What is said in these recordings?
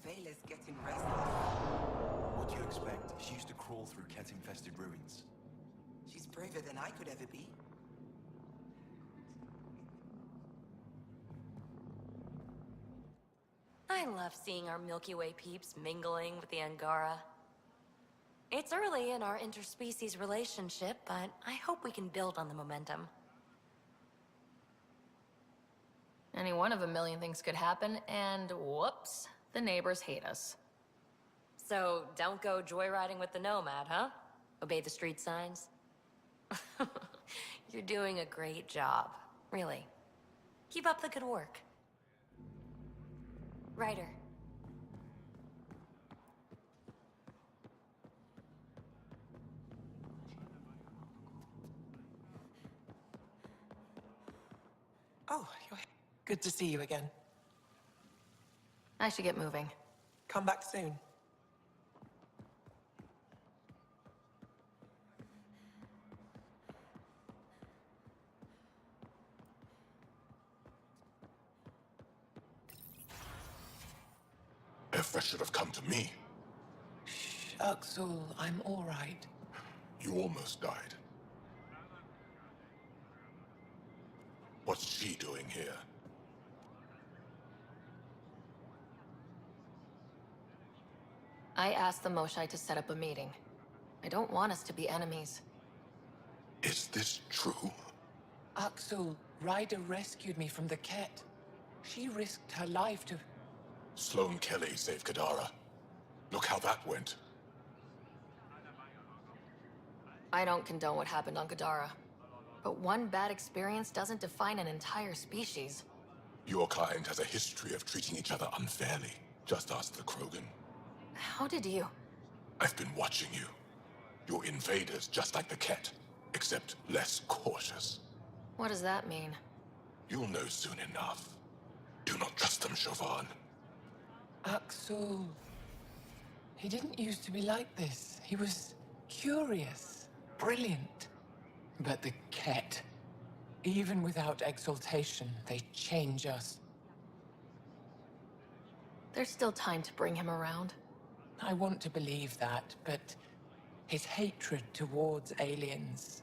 Vela's getting restless. What do you expect? She used to crawl through cat-infested ruins. She's braver than I could ever be. I love seeing our Milky Way peeps mingling with the Angara. It's early in our interspecies relationship, but I hope we can build on the momentum. Any one of a million things could happen, and whoops, the neighbors hate us. So, don't go joyriding with the Nomad, huh? Obey the street signs? You're doing a great job, really. Keep up the good work. Ryder. Oh, you're good to see you again. I should get moving. Come back soon. Efra should have come to me. Shh, Uxul, I'm all right. You almost died. What's she doing here? I asked the Moshai to set up a meeting. I don't want us to be enemies. Is this true? Uxul, Ryder rescued me from the Ket. She risked her life to... Sloane Kelly saved Kadara. Look how that went. I don't condone what happened on Kadara. But one bad experience doesn't define an entire species. Your kind has a history of treating each other unfairly. Just ask the Krogan. How did you? I've been watching you. You're invaders just like the Ket, except less cautious. What does that mean? You'll know soon enough. Do not trust them, Chauvin. Uxul. He didn't used to be like this. He was curious, brilliant. But the Ket, even without exaltation, they change us. There's still time to bring him around. I want to believe that, but his hatred towards aliens...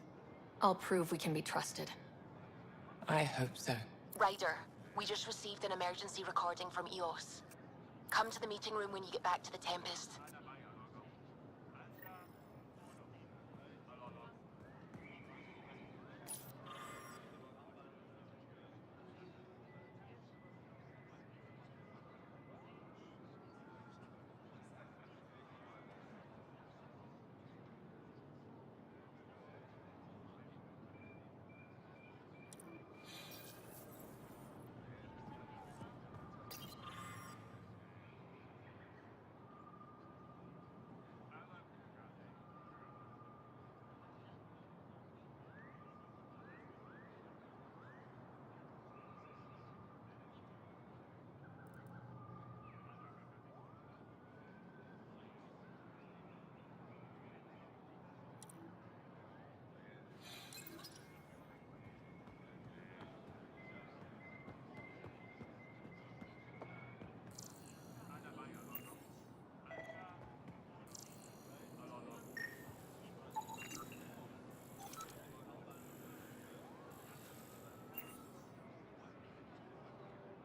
I'll prove we can be trusted. I hope so. Ryder, we just received an emergency recording from EOS. Come to the meeting room when you get back to the Tempest.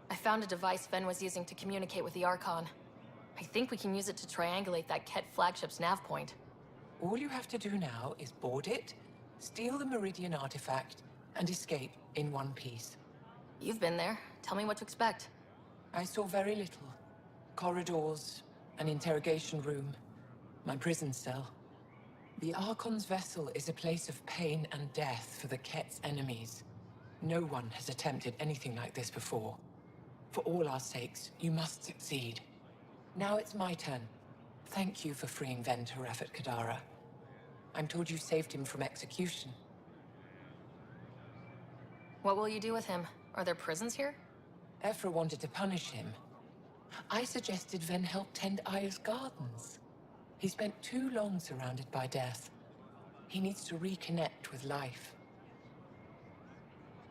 I found a device Ven was using to communicate with the Archon. I think we can use it to triangulate that Ket flagship's nav point. All you have to do now is board it, steal the Meridian artifact, and escape in one piece. You've been there. Tell me what to expect. I saw very little. Corridors, an interrogation room, my prison cell. The Archon's vessel is a place of pain and death for the Ket's enemies. No one has attempted anything like this before. For all our sakes, you must succeed. Now it's my turn. Thank you for freeing Ven Taref at Kadara. I'm told you saved him from execution. What will you do with him? Are there prisons here? Efra wanted to punish him. I suggested Ven help tend Aya's gardens. He spent too long surrounded by death. He needs to reconnect with life.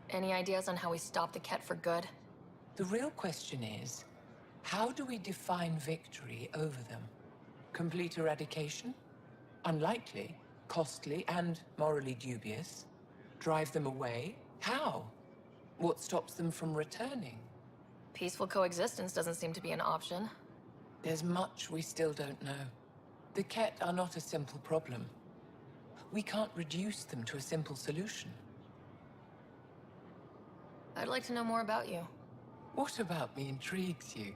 Any ideas on how we stop the Ket for good? The real question is, How do we define victory over them? Complete eradication? Unlikely, costly, and morally dubious. Drive them away? How? What stops them from returning? Peaceful coexistence doesn't seem to be an option. There's much we still don't know. The Ket are not a simple problem. We can't reduce them to a simple solution. I'd like to know more about you. What about me intrigues you?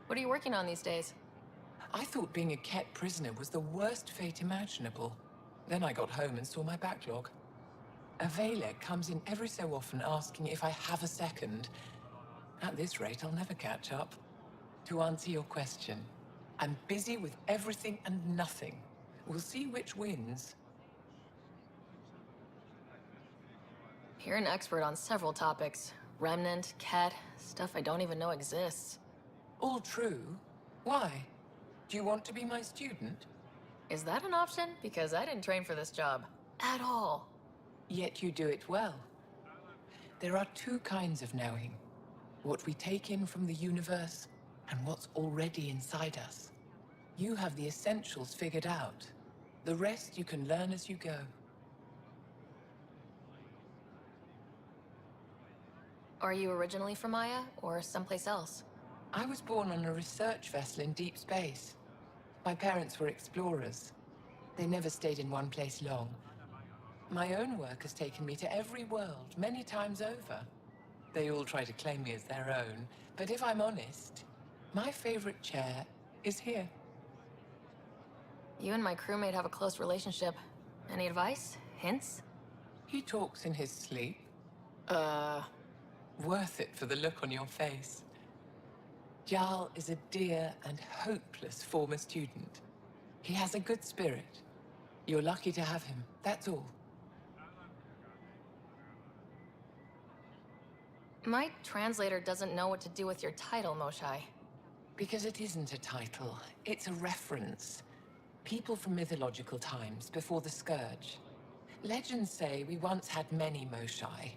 What are you working on these days? I thought being a Ket prisoner was the worst fate imaginable. Then I got home and saw my backlog. A Vesaal comes in every so often asking if I have a second. At this rate, I'll never catch up. To answer your question, I'm busy with everything and nothing. We'll see which wins. You're an expert on several topics. Remnant, Ket, stuff I don't even know exists. All true. Why? Do you want to be my student? Is that an option? Because I didn't train for this job. At all. Yet you do it well. There are two kinds of knowing. What we take in from the universe, and what's already inside us. You have the essentials figured out. The rest you can learn as you go. Are you originally from Maya, or someplace else? I was born on a research vessel in deep space. My parents were explorers. They never stayed in one place long. My own work has taken me to every world, many times over. They all try to claim me as their own, but if I'm honest, my favorite chair is here. You and my crewmate have a close relationship. Any advice? Hints? He talks in his sleep. Worth it for the look on your face. Jaal is a dear and hopeless former student. He has a good spirit. You're lucky to have him, that's all. My translator doesn't know what to do with your title, Moshai. Because it isn't a title, it's a reference. People from mythological times, before the Scourge. Legends say we once had many Moshai.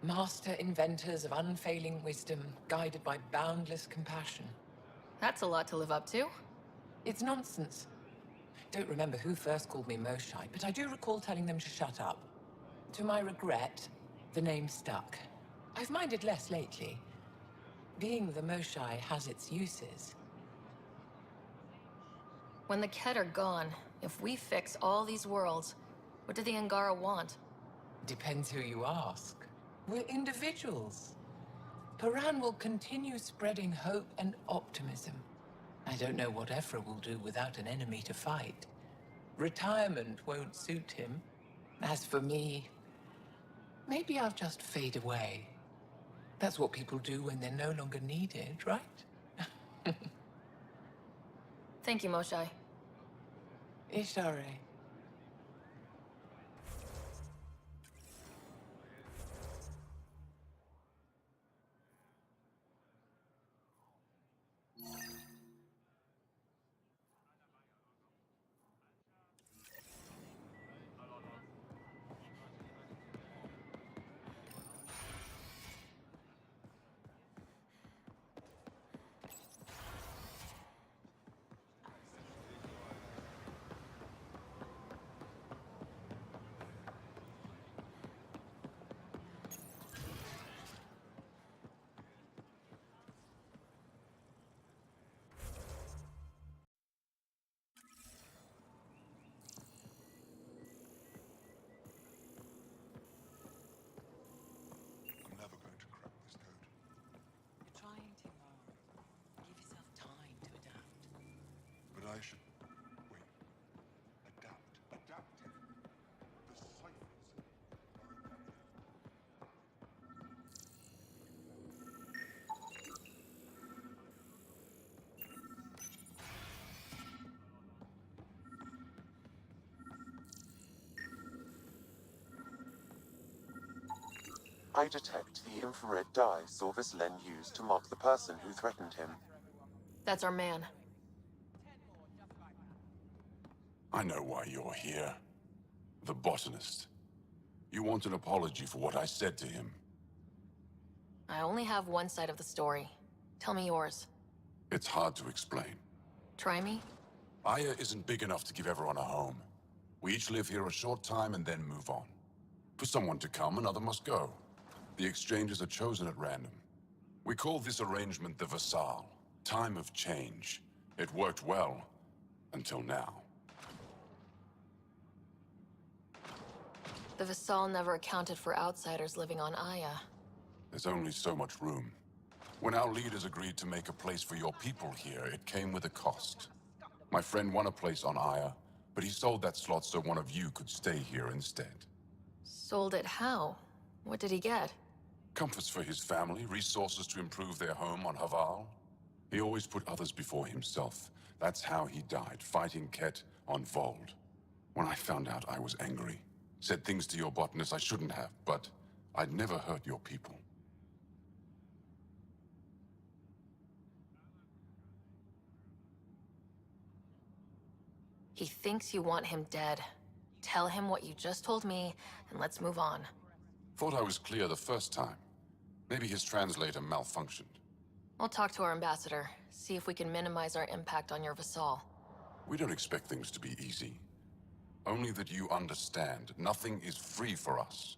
Master inventors of unfailing wisdom, guided by boundless compassion. That's a lot to live up to. It's nonsense. Don't remember who first called me Moshai, but I do recall telling them to shut up. To my regret, the name stuck. I've minded less lately. Being the Moshai has its uses. When the Ket are gone, if we fix all these worlds, what do the Angara want? Depends who you ask. We're individuals. Paran will continue spreading hope and optimism. I don't know what Ephra will do without an enemy to fight. Retirement won't suit him. As for me, maybe I'll just fade away. That's what people do when they're no longer needed, right? Thank you, Moshai. Ishare. I'm never going to crack this code. You're trying too hard. Give yourself time to adapt. But I should... wait. Adapt. Adaptive. The ciphers are adaptive. I detect the infrared dye Sorvis Len used to mark the person who threatened him. That's our man. I know why you're here. The botanist. You want an apology for what I said to him. I only have one side of the story. Tell me yours. It's hard to explain. Try me? Aya isn't big enough to give everyone a home. We each live here a short time and then move on. For someone to come, another must go. The exchanges are chosen at random. We call this arrangement the Vesaal. Time of change. It worked well, until now. The Vesaal never accounted for outsiders living on Aya. There's only so much room. When our leaders agreed to make a place for your people here, it came with a cost. My friend won a place on Aya, but he sold that slot so one of you could stay here instead. Sold it how? What did he get? Comforts for his family, resources to improve their home on Haval. He always put others before himself. That's how he died, fighting Ket on Voeld. When I found out, I was angry. Said things to your botanist I shouldn't have, but I'd never hurt your people. He thinks you want him dead. Tell him what you just told me, and let's move on. Thought I was clear the first time. Maybe his translator malfunctioned. I'll talk to our ambassador, see if we can minimize our impact on your Vesaal. We don't expect things to be easy. Only that you understand, nothing is free for us.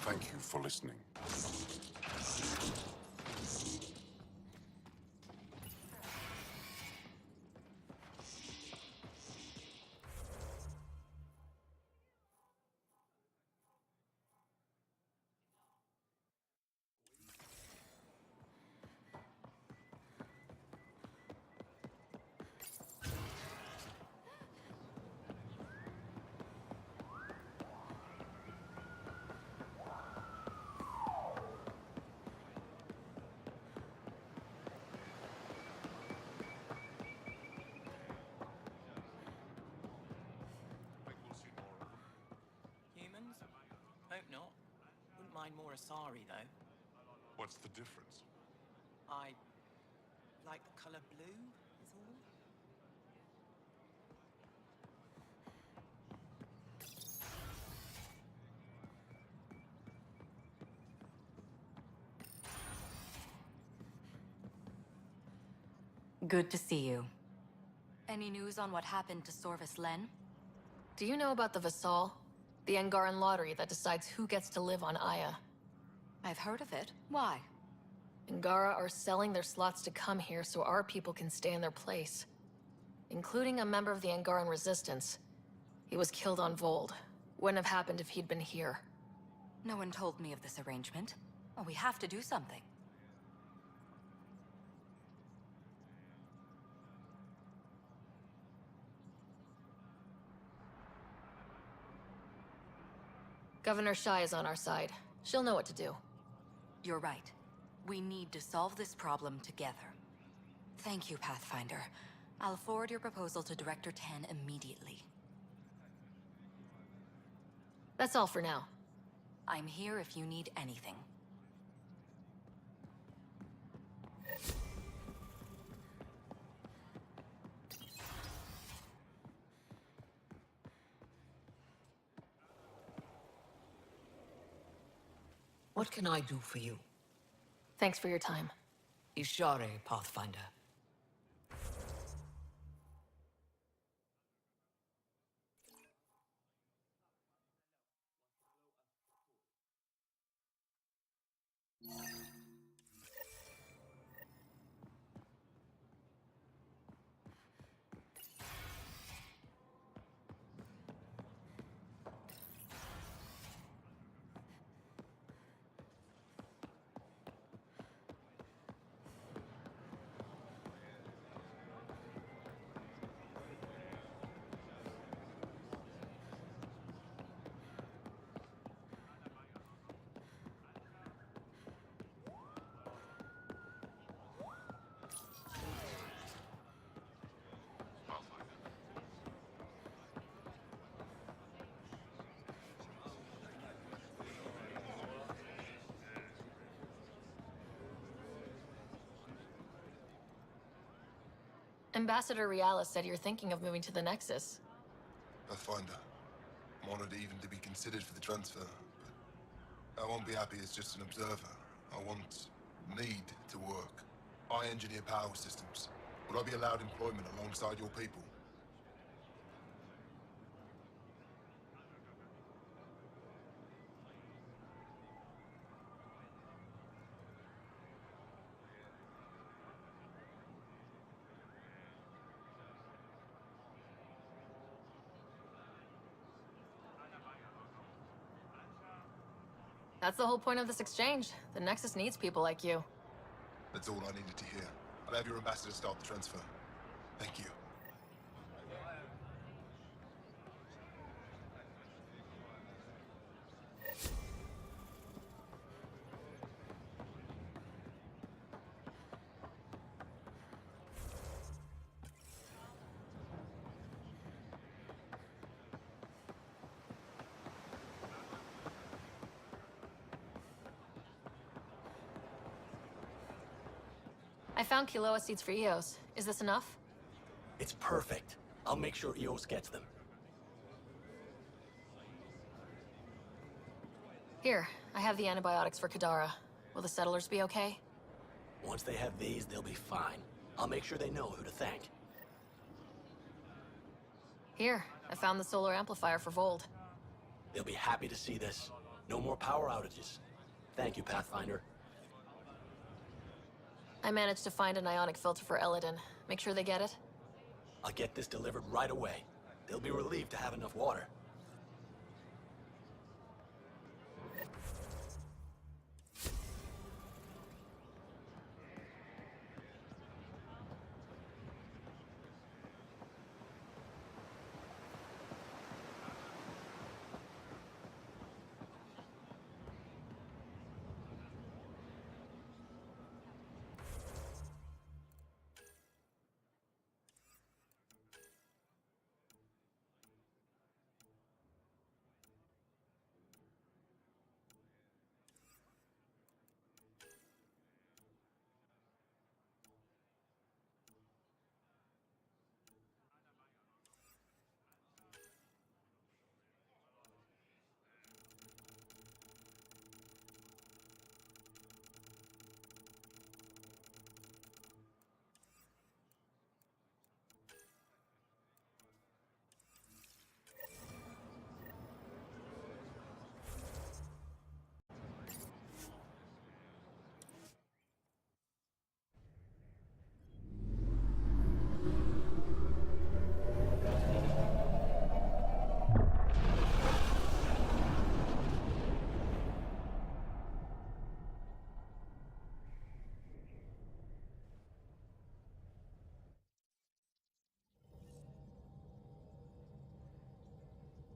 Thank you for listening. Humans? Hope not. Wouldn't mind more Asari, though. What's the difference? I like the color blue, is all. Good to see you. Any news on what happened to Sorvis Len? Do you know about the Vesaal? The Angaran lottery that decides who gets to live on Aya. I've heard of it. Why? Angara are selling their slots to come here so our people can stay in their place. Including a member of the Angaran resistance. He was killed on Voeld. Wouldn't have happened if he'd been here. No one told me of this arrangement. Well, we have to do something. Governor Shai is on our side. She'll know what to do. You're right. We need to solve this problem together. Thank you, Pathfinder. I'll forward your proposal to Director 10 immediately. That's all for now. I'm here if you need anything. What can I do for you? Thanks for your time. Ishare, Pathfinder. Ambassador Riala said you're thinking of moving to the Nexus. Pathfinder, I'm wanted even to be considered for the transfer. But I won't be happy as just an observer. I need to work. I engineer power systems. Would I be allowed employment alongside your people? That's the whole point of this exchange. The Nexus needs people like you. That's all I needed to hear. I'll have your ambassador start the transfer. Thank you. I found Kiloa seeds for Eos. Is this enough? It's perfect. I'll make sure Eos gets them. Here, I have the antibiotics for Kadara. Will the settlers be okay? Once they have these, they'll be fine. I'll make sure they know who to thank. Here, I found the solar amplifier for Voeld. They'll be happy to see this. No more power outages. Thank you, Pathfinder. I managed to find an ionic filter for Elaaden. Make sure they get it. I'll get this delivered right away. They'll be relieved to have enough water.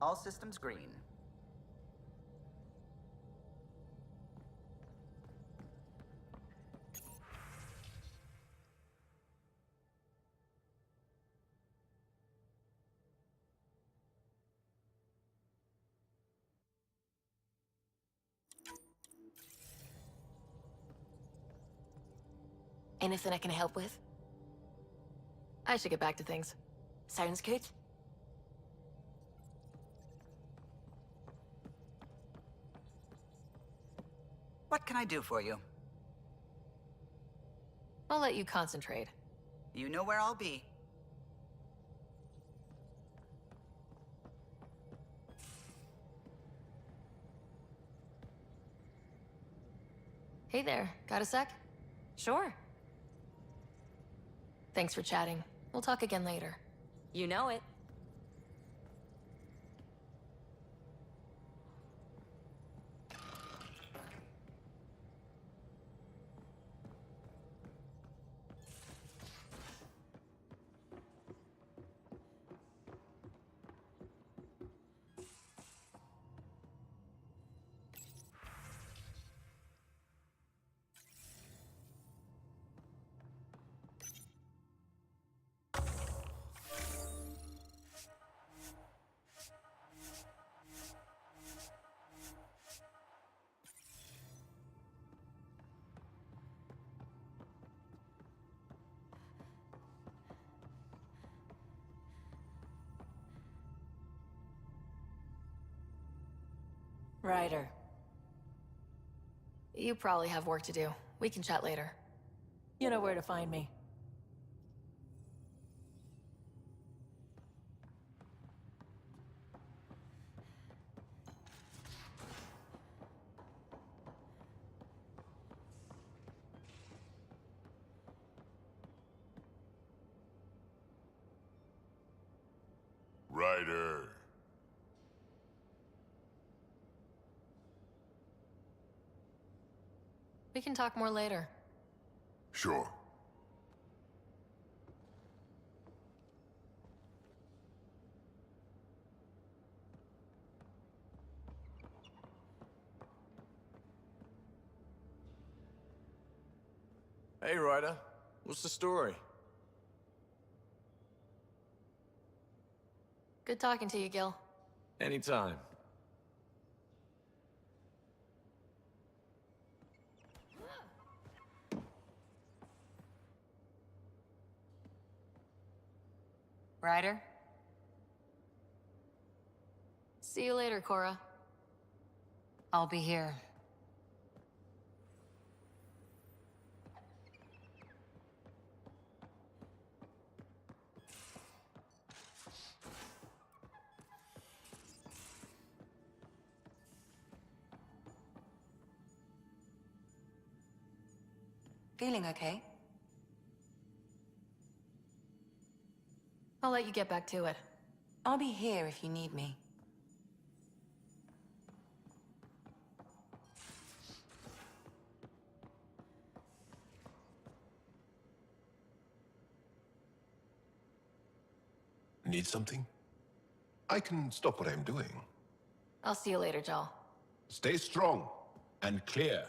All systems green. Anything I can help with? I should get back to things. Sounds good. What can I do for you? I'll let you concentrate. You know where I'll be. Hey there, got a sec? Sure. Thanks for chatting. We'll talk again later. You know it. Ryder. You probably have work to do. We can chat later. You know where to find me. Ryder. We can talk more later. Sure. Hey, Ryder. What's the story? Good talking to you, Gil. Anytime. Ryder? See you later, Cora. I'll be here. Feeling okay? I'll let you get back to it. I'll be here if you need me. Need something? I can stop what I'm doing. I'll see you later, Jaal. Stay strong and clear.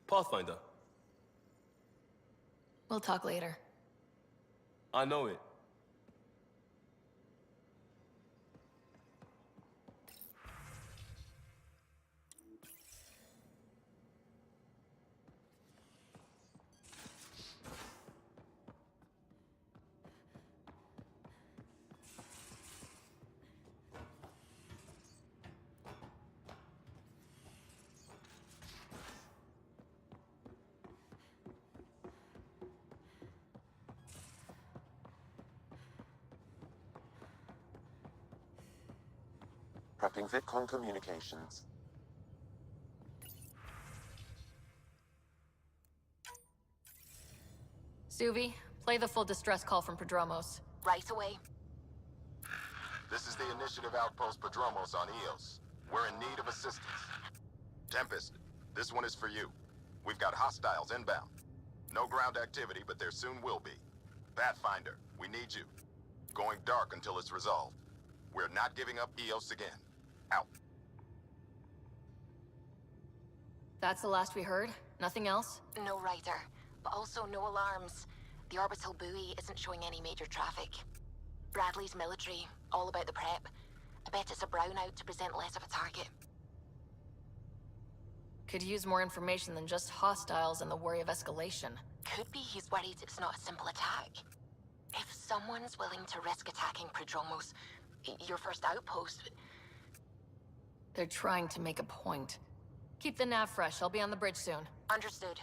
Pathfinder. We'll talk later. I know it. Prepping VidCon communications. Suvi, play the full distress call from Prodromos. Right away. This is the Initiative Outpost Prodromos on Eos. We're in need of assistance. Tempest, this one is for you. We've got hostiles inbound. No ground activity, but there soon will be. Pathfinder, we need you. Going dark until it's resolved. We're not giving up Eos again. Out. That's the last we heard? Nothing else? No Ryder, but also no alarms. The orbital buoy isn't showing any major traffic. Bradley's military, all about the prep. I bet it's a brownout to present less of a target. Could use more information than just hostiles and the worry of escalation. Could be he's worried it's not a simple attack. If someone's willing to risk attacking Prodromos, your first outpost... They're trying to make a point. Keep the nav fresh. I'll be on the bridge soon. Understood.